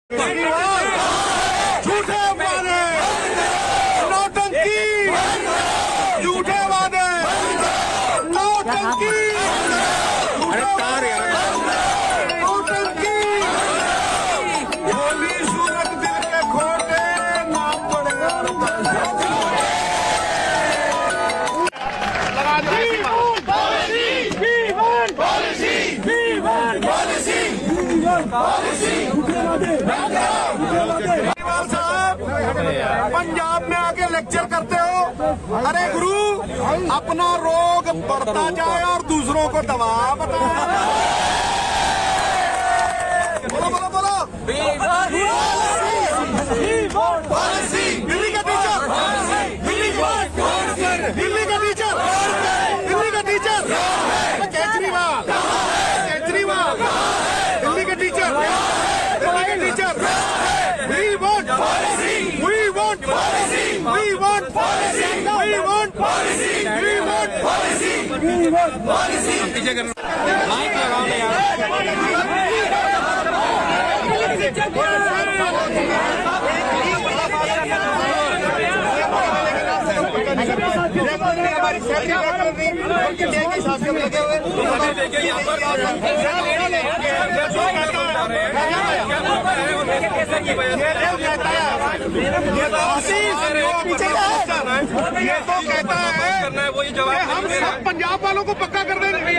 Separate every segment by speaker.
Speaker 1: झूठे वादे, नौटंकी, झूठे वादे, नौटंकी, नौटंकी, भोली सूरत दिल के खोटे नाम पड़ेगा। पंजाब में आके लेक्चर करते हो। अरे गुरु, अपना रोग बढ़ता जाए और दूसरों को दवा बताओ। बोलो बोलो बोलो। दिल्ली का टीचर, दिल्ली का टीचर, दिल्ली का टीचर केजरीवाल, केजरीवाल, दिल्ली के टीचर, दिल्ली के teacher. We want policy. We want policy. We want policy. We want policy. We want policy. We want policy. पीछे करना। माइक लगाओ ना यार। हमारी सैलरी की शासन लगे हुए ये तो कहता है हम सब पंजाब वालों को पक्का कर देंगे।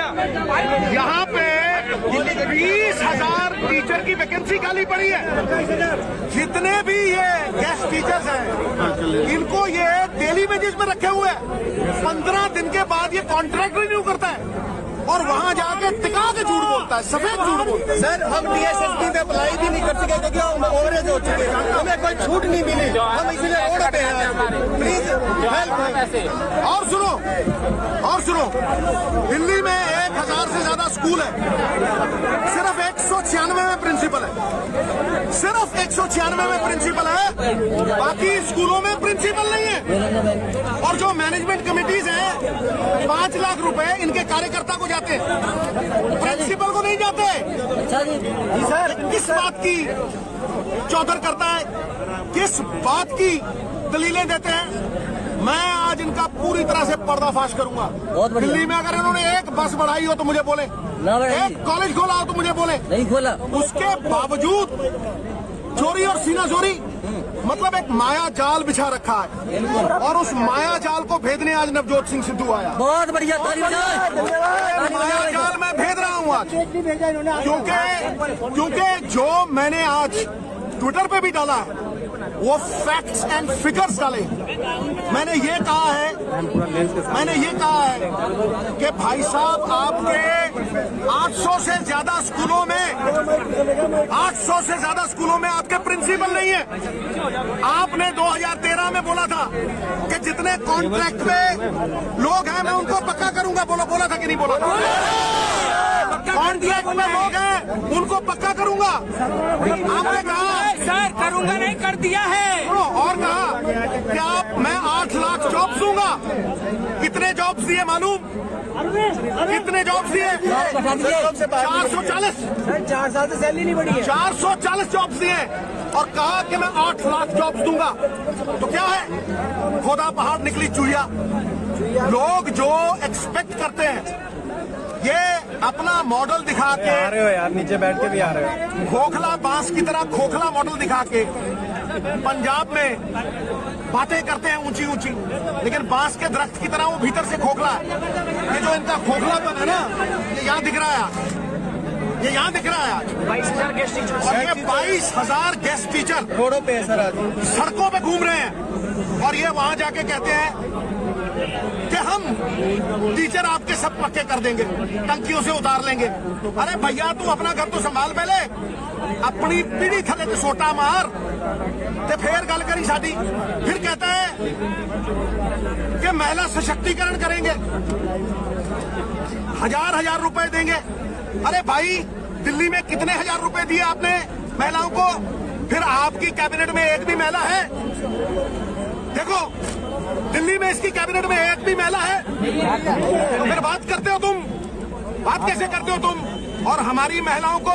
Speaker 1: यहाँ पे 20,000 टीचर की वैकेंसी खाली पड़ी है। जितने भी ये गेस्ट टीचर्स हैं, इनको ये डेली वेजेस में रखे हुए हैं। 15 दिन के बाद ये कॉन्ट्रैक्ट रिन्यू करता है और वहाँ जाके टिका के झूठ बोलता है, सफेद झूठ बोलता है।
Speaker 2: सर, हम DSSP में अप्लाई भी नहीं कर सके क्योंकि हम ओवरेज हो चुके हैं, हमें कोई छूट नहीं मिली, हम इसलिए रोड पे हैं। Please help. और सुनो, दिल्ली में 1,000 से ज्यादा स्कूल है, सिर्फ 196 में प्रिंसिपल है, सिर्फ 196 में प्रिंसिपल है, बाकी स्कूलों में प्रिंसिपल नहीं है। और जो मैनेजमेंट कमेटीज हैं, 5 लाख रुपए इनके कार्यकर्ता को जाते हैं, प्रिंसिपल को नहीं जाते। सर, किस बात की चौधर करता है, किस बात की दलीलें देते हैं? मैं आज इनका पूरी तरह से पर्दाफाश करूंगा। दिल्ली में अगर इन्होंने एक बस बढ़ाई हो तो मुझे बोले, एक कॉलेज खोला हो तो मुझे बोले, नहीं खोला, उसके बावजूद चोरी और सीना चोरी, मतलब एक माया जाल बिछा रखा है। और उस माया जाल को भेदने आज नवजोत सिंह सिद्धू आया। बहुत बढ़िया,
Speaker 1: माया जाल मैं भेद रहा हूँ आज, क्योंकि जो मैंने आज ट्विटर पे भी डाला है वो फैक्ट्स एंड फिगर्स डाले। मैंने ये कहा है कि भाई साहब, आपके 800 से ज्यादा स्कूलों में आपके प्रिंसिपल नहीं है। आपने 2013 में बोला था कि जितने कॉन्ट्रैक्ट पे लोग हैं मैं उनको पक्का करूंगा। बोला था कि नहीं बोला था? कॉन्ट्रैक्ट में लोग हैं उनको पक्का करूंगा। आपने कहा
Speaker 3: सर करूंगा, नहीं कर दिया है।
Speaker 1: और कहा कि मैं 8 लाख जॉब्स दूंगा। कितने जॉब्स दिए मालूम? कितने जॉब्स दिए? 440।
Speaker 2: 4 साल से सैलरी नहीं बढ़ी है।
Speaker 1: 440 जॉब्स दिए और कहा कि मैं 8 लाख जॉब्स दूंगा। तो क्या है? खोदा पहाड़ निकली चुहिया। लोग जो एक्सपेक्ट करते हैं, ये अपना मॉडल दिखा के
Speaker 2: आ रहे हो यार, नीचे बैठ के भी आ रहे हो,
Speaker 1: खोखला बांस की तरह खोखला मॉडल दिखा के पंजाब में बातें करते हैं ऊंची ऊंची, लेकिन बांस के दरख्त की तरह वो भीतर से खोखला है। ये जो इनका खोखलापन है ना, ये यहाँ दिख रहा है आज, ये यहाँ दिख रहा है आज।
Speaker 3: 22,000 गेस्ट टीचर,
Speaker 1: और ये 22,000 गेस्ट टीचर
Speaker 2: रोडों पे सर आज
Speaker 1: सड़कों पे घूम रहे हैं और ये वहां जाके कहते हैं कि हम टीचर आपके सब पक्के कर देंगे, टंकियों से उतार लेंगे। अरे भैया, तू अपना घर तो संभाल पहले, अपनी पीढ़ी थले ते सोटा मार ते फिर गल करी साडी। फिर कहता है कि महिला सशक्तिकरण करेंगे, 1,000 रुपए देंगे। अरे भाई, दिल्ली में कितने 1,000 रुपए दिए आपने महिलाओं को? फिर आपकी कैबिनेट में एक भी महिला है? देखो, दिल्ली में इसकी कैबिनेट में एक भी महिला है? तो फिर बात करते हो तुम, बात कैसे करते हो तुम?
Speaker 2: और हमारी महिलाओं को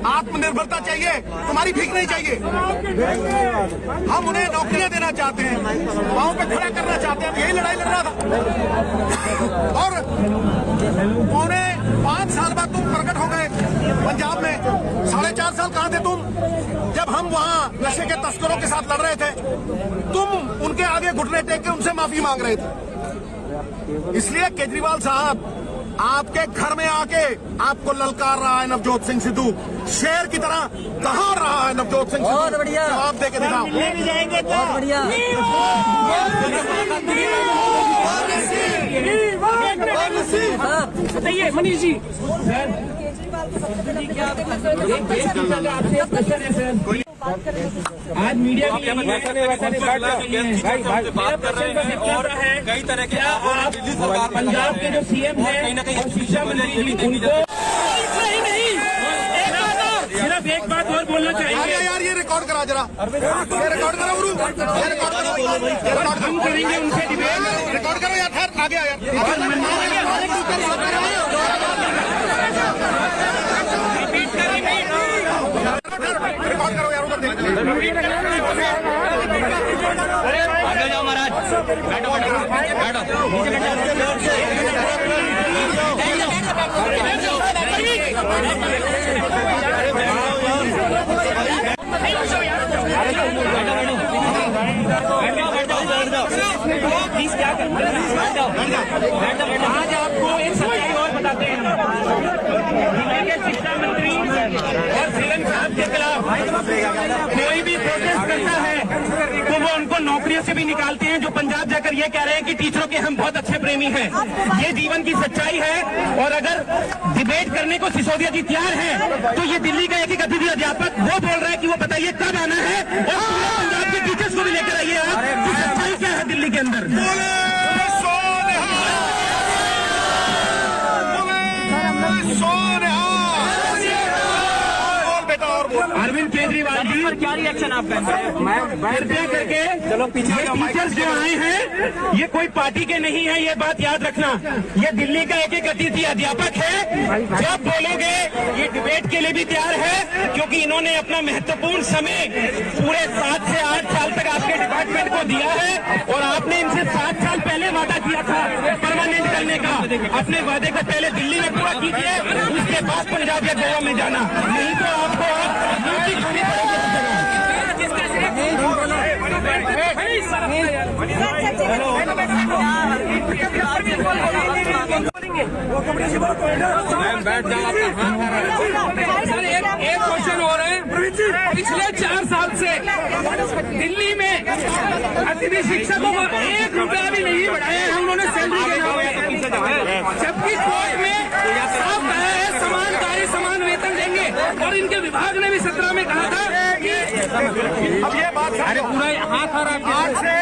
Speaker 2: आत्मनिर्भरता चाहिए, तुम्हारी भीख नहीं चाहिए। हम उन्हें नौकरियां देना चाहते हैं, पांव पे खड़ा करना चाहते हैं। यही लड़ाई लड़ रहा था और 5 साल बाद तुम प्रकट हो गए पंजाब में। 4.5 साल कहां थे तुम जब हम वहां नशे के तस्करों के साथ लड़ रहे थे? तुम उनके आगे घुटने टेक के उनसे माफी मांग रहे थे। इसलिए केजरीवाल साहब आपके घर में आके आपको ललकार रहा है नवजोत सिंह सिद्धू, शेर की तरह दहाड़ रहा है नवजोत सिंह सिद्धू।
Speaker 4: बहुत बढ़िया,
Speaker 2: जवाब दे के दिखाओ।
Speaker 4: बहुत बढ़िया।
Speaker 3: बताइए मनीष जी, आज मीडिया की बात कर रहे हैं और कई तरह के आप पंजाब के जो सीएम हैं और शिक्षा मंत्री जी उनको नहीं सिर्फ एक बात और बोलना चाहिए
Speaker 2: यार ये रिकॉर्ड करा जरा, ये रिकॉर्ड करो गुरु, ये रिकॉर्ड करो।
Speaker 3: हम करेंगे उनसे डिबेट।
Speaker 2: रिकॉर्ड करो यार, खैर आगे आ यार। रिकॉर्ड करो यार, उधर देख।
Speaker 3: आगे जाओ महाराज, बैठो प्लीज, क्या करते हैं? आज आपको एक सच्चाई और बताते हैं। दिल्ली के शिक्षा मंत्री और सीएम साहब के खिलाफ कोई भी प्रोटेस्ट करता है तो वो उनको नौकरियों से भी निकालते हैं, जो पंजाब जाकर ये कह रहे हैं कि टीचरों के हम बहुत अच्छे प्रेमी हैं। ये जीवन की सच्चाई है। और अगर डिबेट करने को सिसोदिया जी तैयार है तो ये दिल्ली का एक अतिथि अध्यापक वो बोल रहा है कि वो बताइए कब आना है और पूरे पंजाब के टीचर्स को भी लेकर आइए आप कि सच्चाई क्या है दिल्ली के अंदर। अरविंद केजरीवाल जी, क्या रिएक्शन आप कृपया करके चलो पीछे। टीचर्स जो आए हैं ये कोई पार्टी के नहीं है, ये बात याद रखना। ये दिल्ली का एक अतिथि अध्यापक है। जब बोलोगे ये डिबेट के लिए भी तैयार है, क्योंकि इन्होंने अपना महत्वपूर्ण समय पूरे 7 से 8 साल तक आपके डिपार्टमेंट को दिया है और आपने इनसे 7 साल पहले वादा किया था परमानेंट करने का। अपने वादे को पहले दिल्ली में पूरा कीजिए, उसके बाद पंजाब या गोवा में जाना, नहीं तो आपको बैठ जाओ। सर एक क्वेश्चन हो रहे हैं। पिछले 4 साल से दिल्ली में अतिथि शिक्षकों को 1 रुपया भी नहीं बढ़ाया है उन्होंने सैलरी के नाम पे, जबकि कोर्ट में साफ कहा है समान कार्य समान वेतन देंगे। और इनके विभाग ने भी 17 में कहा था कि
Speaker 2: अब ये बात
Speaker 3: पूरा हाथ आ रहा है।
Speaker 2: 8 से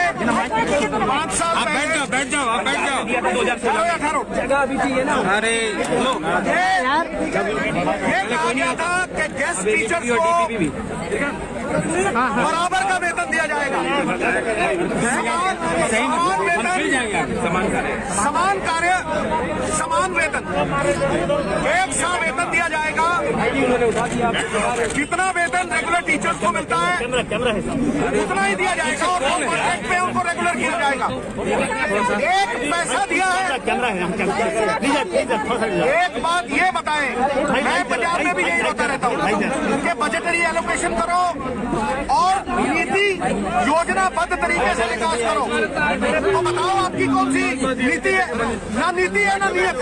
Speaker 2: 5 साल
Speaker 3: आप बैठ जाओ, बैठ जाओ, आप बैठ जाओ।
Speaker 2: 2018
Speaker 3: जगह अभी चाहिए ना। अरे लो
Speaker 2: ये कहा गया था कि गेस्ट टीचर्स को बराबर का वेतन दिया जाएगा। समान वेतन, समान कार्य समान वेतन, एक सा वेतन दिया जाएगा। जितना वेतन रेगुलर टीचर्स को मिलता है उतना ही दिया जाएगा और कॉन्ट्रैक्ट पे उनको रेगुलर किया जाएगा। 1 पैसा दिया है। एक बात ये बताएं, मैं पंजाब में भी यही होता रहता हूँ कि बजटरी एलोकेशन करो और नीति योजनाबद्ध तरीके से विकास करो। तो बताओ आपकी कौन सी नीति है? ना नीति है ना नियत।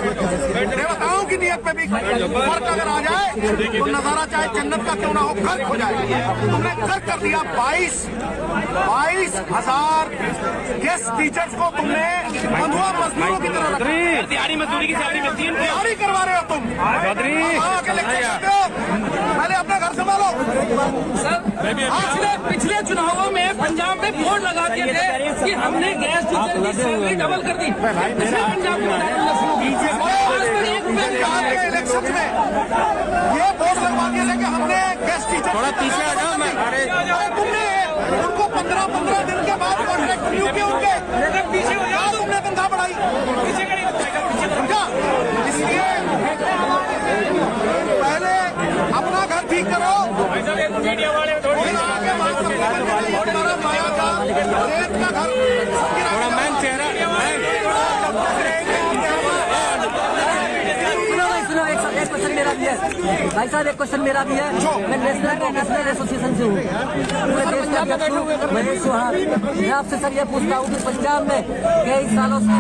Speaker 2: मैं बताऊं कि नियत पे भी फर्क अगर आ जाए तो नजारा चाहे जन्नत का क्यों ना हो गर्क हो जाए। तुमने गर्क कर दिया। 22,000 गेस्ट टीचर्स को तुमने बंधुआ मजदूरों की तरह रखा।
Speaker 3: दिहाड़ी मजदूरी की सैलरी मिलती है।
Speaker 2: दिहाड़ी करवा रहे हो तुम। पहले अपना घर संभालो।
Speaker 3: पिछले चुनावों में पंजाब में बोर्ड लगा दिए थे कि हमने गैस टीचर की सैलरी डबल कर दी। पंजाब
Speaker 2: के इलेक्शन में ये बोर्ड लगवा दिए थे कि हमने गेस्ट टीचर
Speaker 3: थोड़ा पीछे आ जाओ।
Speaker 2: तुमने उनको 15 दिन के बाद कॉन्ट्रैक्ट रिन्यू किए उनके पीछे हो जाओ। तुमने तनख्वाह बढ़ाई। समझा? इसलिए ठीक करो।
Speaker 3: मीडिया वाले थोड़ी
Speaker 2: फिर आगे बात करो। हमारा माया का रेत का घर
Speaker 1: थोड़ा मैन चेहरा
Speaker 4: सुनो, एक क्वेश्चन मेरा भी है भाई साहब, एक क्वेश्चन मेरा भी है। मैं नेशनल एसोसिएशन से हूँ, पूरे देश का अध्यक्ष हूँ, महेश चौहान। मैं आपसे सर ये पूछता हूँ कि पंजाब में कई सालों से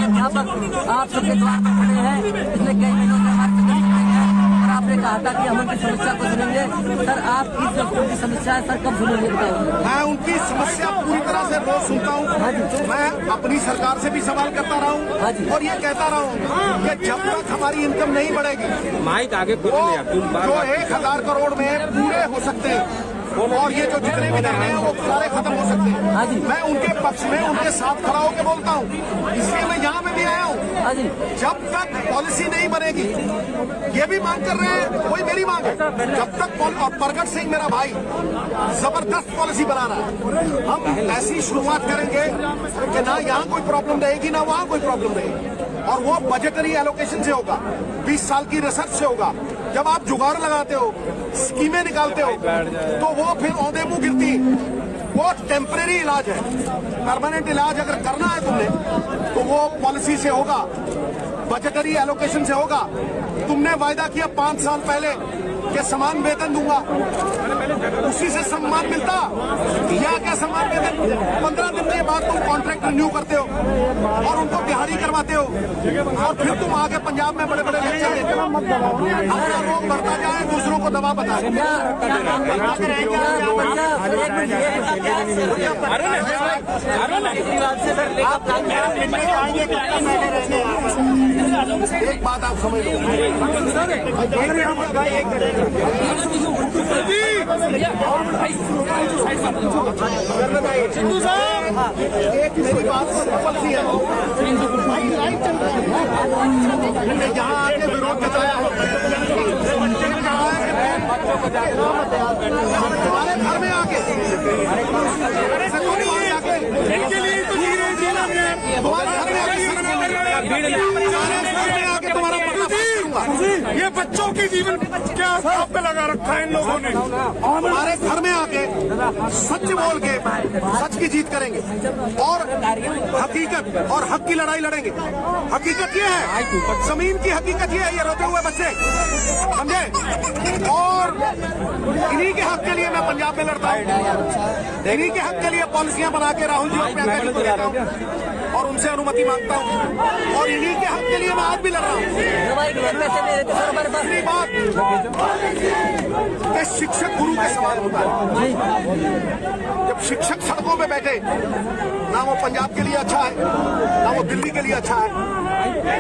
Speaker 4: अध्यापक आप सबके द्वार पर खड़े हैं, पिछले कई महीनों से हमारे से खड़े हैं और आपने कहा था कि हम उनकी समस्या को सुनेंगे। सर आप उनकी समस्या है सर, कब सुनेंगे बताओ?
Speaker 2: मैं उनकी समस्या पूरी तरह से रोज सुनता हूँ। मैं अपनी सरकार से भी सवाल करता रहा हूँ और ये कहता रहा हूँ कि जब तक हमारी इनकम नहीं बढ़ेगी
Speaker 1: माइक आगे
Speaker 2: वो जो 1000 करोड़ में पूरे हो सकते हैं और ये जो जितने भी धरने हैं वो सारे खत्म हो सकते हैं। मैं उनके पक्ष में उनके साथ खड़ा होकर बोलता हूँ, इसलिए मैं यहाँ में भी आया हूँ। जब तक पॉलिसी नहीं बनेगी, ये भी मांग कर रहे हैं, वही मेरी मांग है, जब तक और प्रगट सिंह मेरा भाई जबरदस्त पॉलिसी बना रहा है, हम ऐसी शुरुआत करेंगे कि ना यहाँ कोई प्रॉब्लम रहेगी ना वहाँ कोई प्रॉब्लम रहेगी और वो बजटरी एलोकेशन से होगा, 20 साल की रिसर्च से होगा। जब आप जुगाड़ लगाते हो, स्कीमें निकालते हो, तो वो फिर औंधे मुंह गिरती। वो टेम्परेरी इलाज है, परमानेंट इलाज अगर करना है तुमने तो वो पॉलिसी से होगा, बजटरी एलोकेशन से होगा। तुमने वायदा किया 5 साल पहले कि समान वेतन दूंगा, उसी से सम्मान मिलता या क्या समान वेतन? 15 दिन के बाद तुम कॉन्ट्रैक्ट रिन्यू करते हो और उनको दिहाड़ी करवाते हो और फिर तुम आगे पंजाब में बड़े बड़े लेक्चर देते हो। अपना रोग बढ़ता जाए, दूसरों को दवा बता एक बात आप समझ लो, सिंधु साहब एक मेरी बात सफल सी है, यहाँ आके विरोध जताया है, हमारे घर में आके इनके लिए तो तुम्हारे घर में आके तुम्हारा ये बच्चों की जीवन क्या आप पे लगा रखा है इन लोगों ने। हमारे घर में आके सच बोल के सच की जीत करेंगे और हकीकत और हक की लड़ाई लड़ेंगे। हकीकत ये है, जमीन की हकीकत ये है, ये रोते हुए बच्चे, समझे? और इन्हीं के हक के लिए मैं पंजाब में लड़ता हूँ, इन्हीं के हक के लिए पॉलिसियां बना के राहुल जी और प्रियंका जी को देता हूँ और उनसे अनुमति मांगता हूँ और इन्हीं के हक के लिए मैं आज भी लड़ रहा हूँ। दूसरी बात कि शिक्षक गुरु का सवाल होता है। जब शिक्षक सड़कों पे बैठे, ना वो पंजाब के लिए अच्छा है, ना वो दिल्ली के लिए अच्छा है,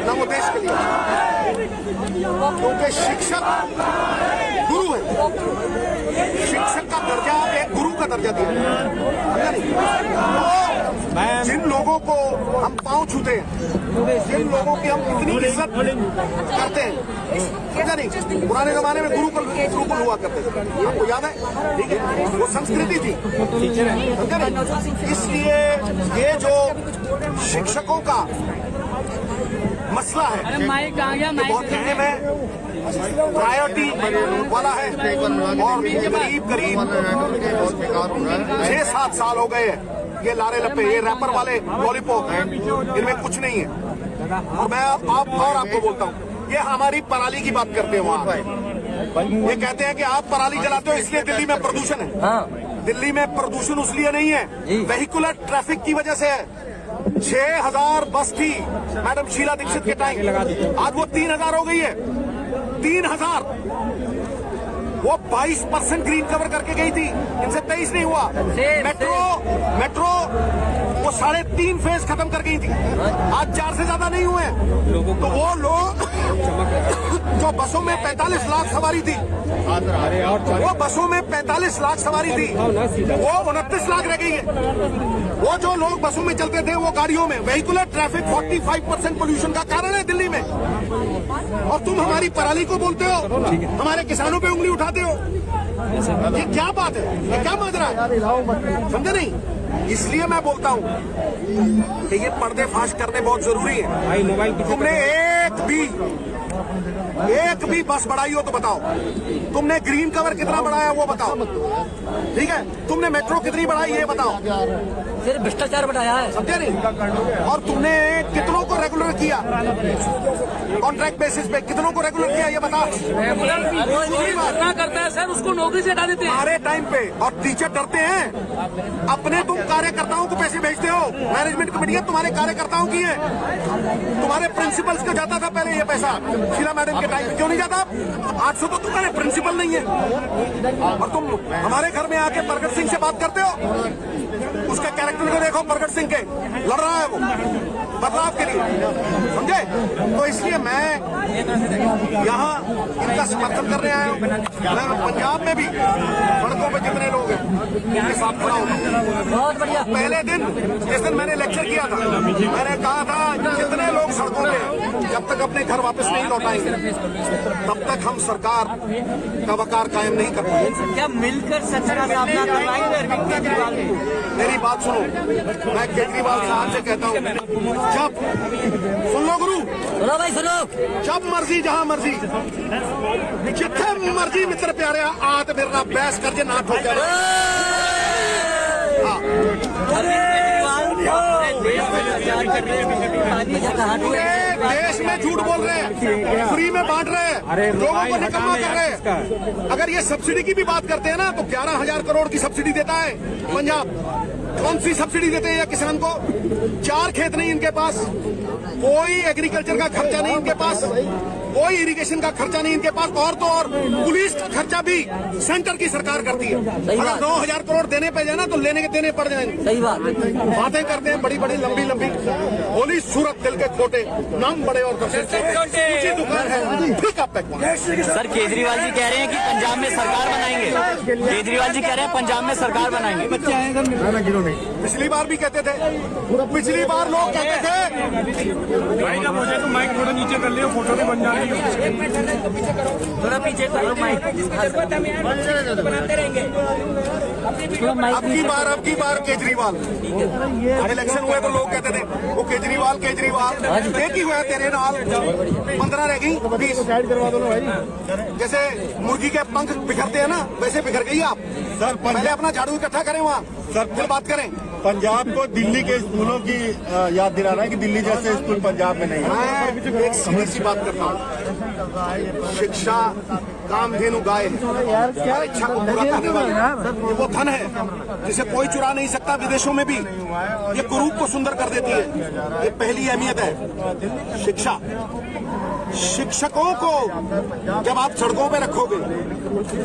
Speaker 2: ना वो देश के लिए अच्छा है, क्योंकि शिक्षक गुरु है। शिक्षक का दर्जा एक गुरु का दर्जा दिया, जिन लोगों को हम पांव छूते हैं, जिन लोगों की हम इतनी इज्जत करते हैं, समझा नहीं? पुराने जमाने में गुरुकुल हुआ करते थे, आपको याद है? ठीक है, वो संस्कृति थी, समझा नहीं? इसलिए ये जो शिक्षकों का मसला है, बहुत दिखने में प्रायोरिटी वाला है और करीब 6-7 साल हो गए हैं ये लारे लपे, ये रैपर वाले लॉलीपॉप हैं, इनमें कुछ नहीं है। और मैं आपको बोलता हूँ, ये हमारी पराली की बात करते हैं वहाँ, ये कहते हैं कि आप पराली जलाते हो इसलिए दिल्ली में प्रदूषण है। दिल्ली में प्रदूषण उसलिए नहीं है, वेहिकुलर ट्रैफिक की वजह से है। 6000 बस थी मैडम शीला दीक्षित के टाइम, आज वो 3000 हो गई है। 3000 वो 22% ग्रीन कवर करके गई थी, इनसे 23 नहीं हुआ। मेट्रो वो 3.5 फेज खत्म कर गई थी, आज 4 से ज्यादा नहीं हुए। तो वो लोग जो बसों में 45 लाख सवारी थी, वो बसों में 45 लाख सवारी थी, वो 29 लाख रह गई है। वो जो लोग बसों में चलते थे, वो गाड़ियों में, वेहिकुलर ट्रैफिक 45% पोल्यूशन का कारण है दिल्ली में। और तुम हमारी पराली को बोलते हो, हमारे किसानों पे उंगली उठाते हो। ये क्या बात है? ये क्या माजरा है? समझे नहीं? इसलिए मैं बोलता हूँ कि ये पर्दे फाश करने बहुत जरूरी है। तुमने एक भी एक भी बस बढ़ाई हो तो बताओ। तुमने ग्रीन कवर कितना बढ़ाया वो बताओ, ठीक है? तुमने मेट्रो कितनी बढ़ाई ये बताओ,
Speaker 4: सिर्फ भ्रष्टाचार बढ़ाया है।
Speaker 2: समझे नहीं? और तुमने कितनों को रेगुलर किया कॉन्ट्रैक्ट बेसिस पे, कितनों को रेगुलर किया ये बताओ।
Speaker 3: क्या करता है सर, उसको नौकरी से हटा देते हैं।
Speaker 2: हमारे टाइम पे और टीचर डरते हैं, अपने तुम कार्यकर्ताओं को पैसे भेजते हो, मैनेजमेंट कमेटियां तुम्हारे कार्यकर्ताओं की है, तुम्हारे प्रिंसिपल्स को जाता था पहले ये पैसा, शीला मैडम के टाइम क्यों नहीं जाता? 800 तो तुम्हारे प्रिंसिपल नहीं है, और तुम हमारे घर में आके प्रगट सिंह से बात करते हो। उसके कैरेक्टर को देखो, प्रगट सिंह के लड़ रहा है वो बदलाव के लिए, समझे? तो इसलिए मैं यहाँ इनका समर्थन करने आया हूँ। मैं पंजाब में भी सड़कों पे जितने लोग हैं उनके साथ खड़ा होता हूँ।
Speaker 4: बहुत बढ़िया।
Speaker 2: पहले दिन जिस दिन मैंने लेक्चर किया था, मैंने कहा था जितने लोग सड़कों पे जब तक अपने घर वापस नहीं लौटाएंगे तब तक हम सरकार का वकार कायम नहीं कर पाएंगे।
Speaker 4: क्या मिलकर सच का सामना करवाएंगे अरविंद केजरीवाल को?
Speaker 2: मेरी बात सुनो, मैं केजरीवाल साहब से कहता हूँ, जब सुन लो गुरु,
Speaker 4: सुनो भाई सुनो,
Speaker 2: जब मर्जी जहां मर्जी जिथे मर्जी मित्र प्यारे आ ते मेरे नाल बहस करके ना ठोक जा। पूरे देश में झूठ बोल रहे हैं, फ्री में बांट रहे हैं, लोगों को निकम्मा कर रहे हैं। अगर ये सब्सिडी की भी बात करते हैं ना तो 11,000 करोड़ की सब्सिडी देता है पंजाब। कौन सी सब्सिडी देते हैं या किसान को? 4 खेत नहीं इनके पास, कोई एग्रीकल्चर का खर्चा नहीं इनके पास, कोई इरिगेशन का खर्चा नहीं इनके पास, और तो और पुलिस का खर्चा भी सेंटर की सरकार करती है। अगर 9,000 करोड़ देने पे जाए ना तो लेने के देने पड़ जाएंगे।
Speaker 4: सही बात।
Speaker 2: बातें करते हैं बड़ी बड़ी लंबी लंबी, होली सूरत दिल के खोटे, नाम बड़े और ऊंची दुकान है, ठीक आप
Speaker 5: सर केजरीवाल जी कह रहे हैं कि पंजाब में सरकार बनाएंगे। केजरीवाल जी कह रहे हैं पंजाब में सरकार बनाएंगे।
Speaker 2: पिछली बार भी कहते थे, पिछली बार लोग कहते थे
Speaker 3: भाई ना मुझे तो माइक थोड़ा नीचे कर लियो, फोटो भी बन जा रही है।
Speaker 4: थोड़ा पीछे करो माइक।
Speaker 3: बनाते रहेंगे।
Speaker 2: अब की बार केजरीवाल। इलेक्शन हुए तो लोग कहते थे वो केजरीवाल एक ही हुआ तेरे नाल, 15 रह गई 20 करवा दो भाई। जैसे मुर्गी के पंख बिखरते हैं ना वैसे बिखर गई आप। सर पहले अपना झाड़ू इकट्ठा करें वहाँ, सर फिर बात करें।
Speaker 1: पंजाब को दिल्ली के स्कूलों की याद दिला रहा है कि दिल्ली जैसे स्कूल पंजाब में नहीं है।
Speaker 2: मैं एक सीधी सी बात करता हूँ, शिक्षा कामधेनु गाय है, हर इच्छा को पूरा करने वाली ये वो धन है जिसे कोई चुरा नहीं सकता। विदेशों में भी ये कुरूप को सुंदर कर देती है। ये पहली अहमियत है शिक्षा। शिक्षकों को जब आप सड़कों पे रखोगे,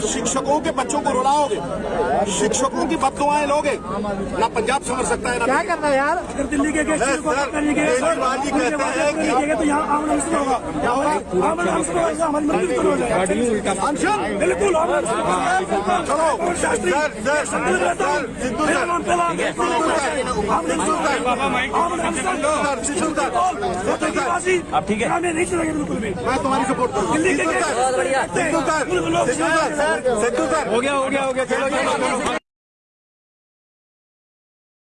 Speaker 2: शिक्षकों के बच्चों को रुलाओगे, शिक्षकों की बददुआएं लोगे, ना पंजाब संभल सकता है ना क्या करना है यार।
Speaker 1: दिल्ली के केजरीवाल जी कहते हैं कि तो यहाँ आम मुश्किल होगा, क्या होगा? हमारी मदद करो अनशन बिल्कुल।
Speaker 2: चलो
Speaker 5: अब ठीक है,
Speaker 1: नहीं चलेगा बिल्कुल भी।
Speaker 2: मैं तुम्हारी सपोर्ट करूँ।
Speaker 4: बहुत बढ़िया।
Speaker 2: सिद्धू सर
Speaker 5: हो गया चलो।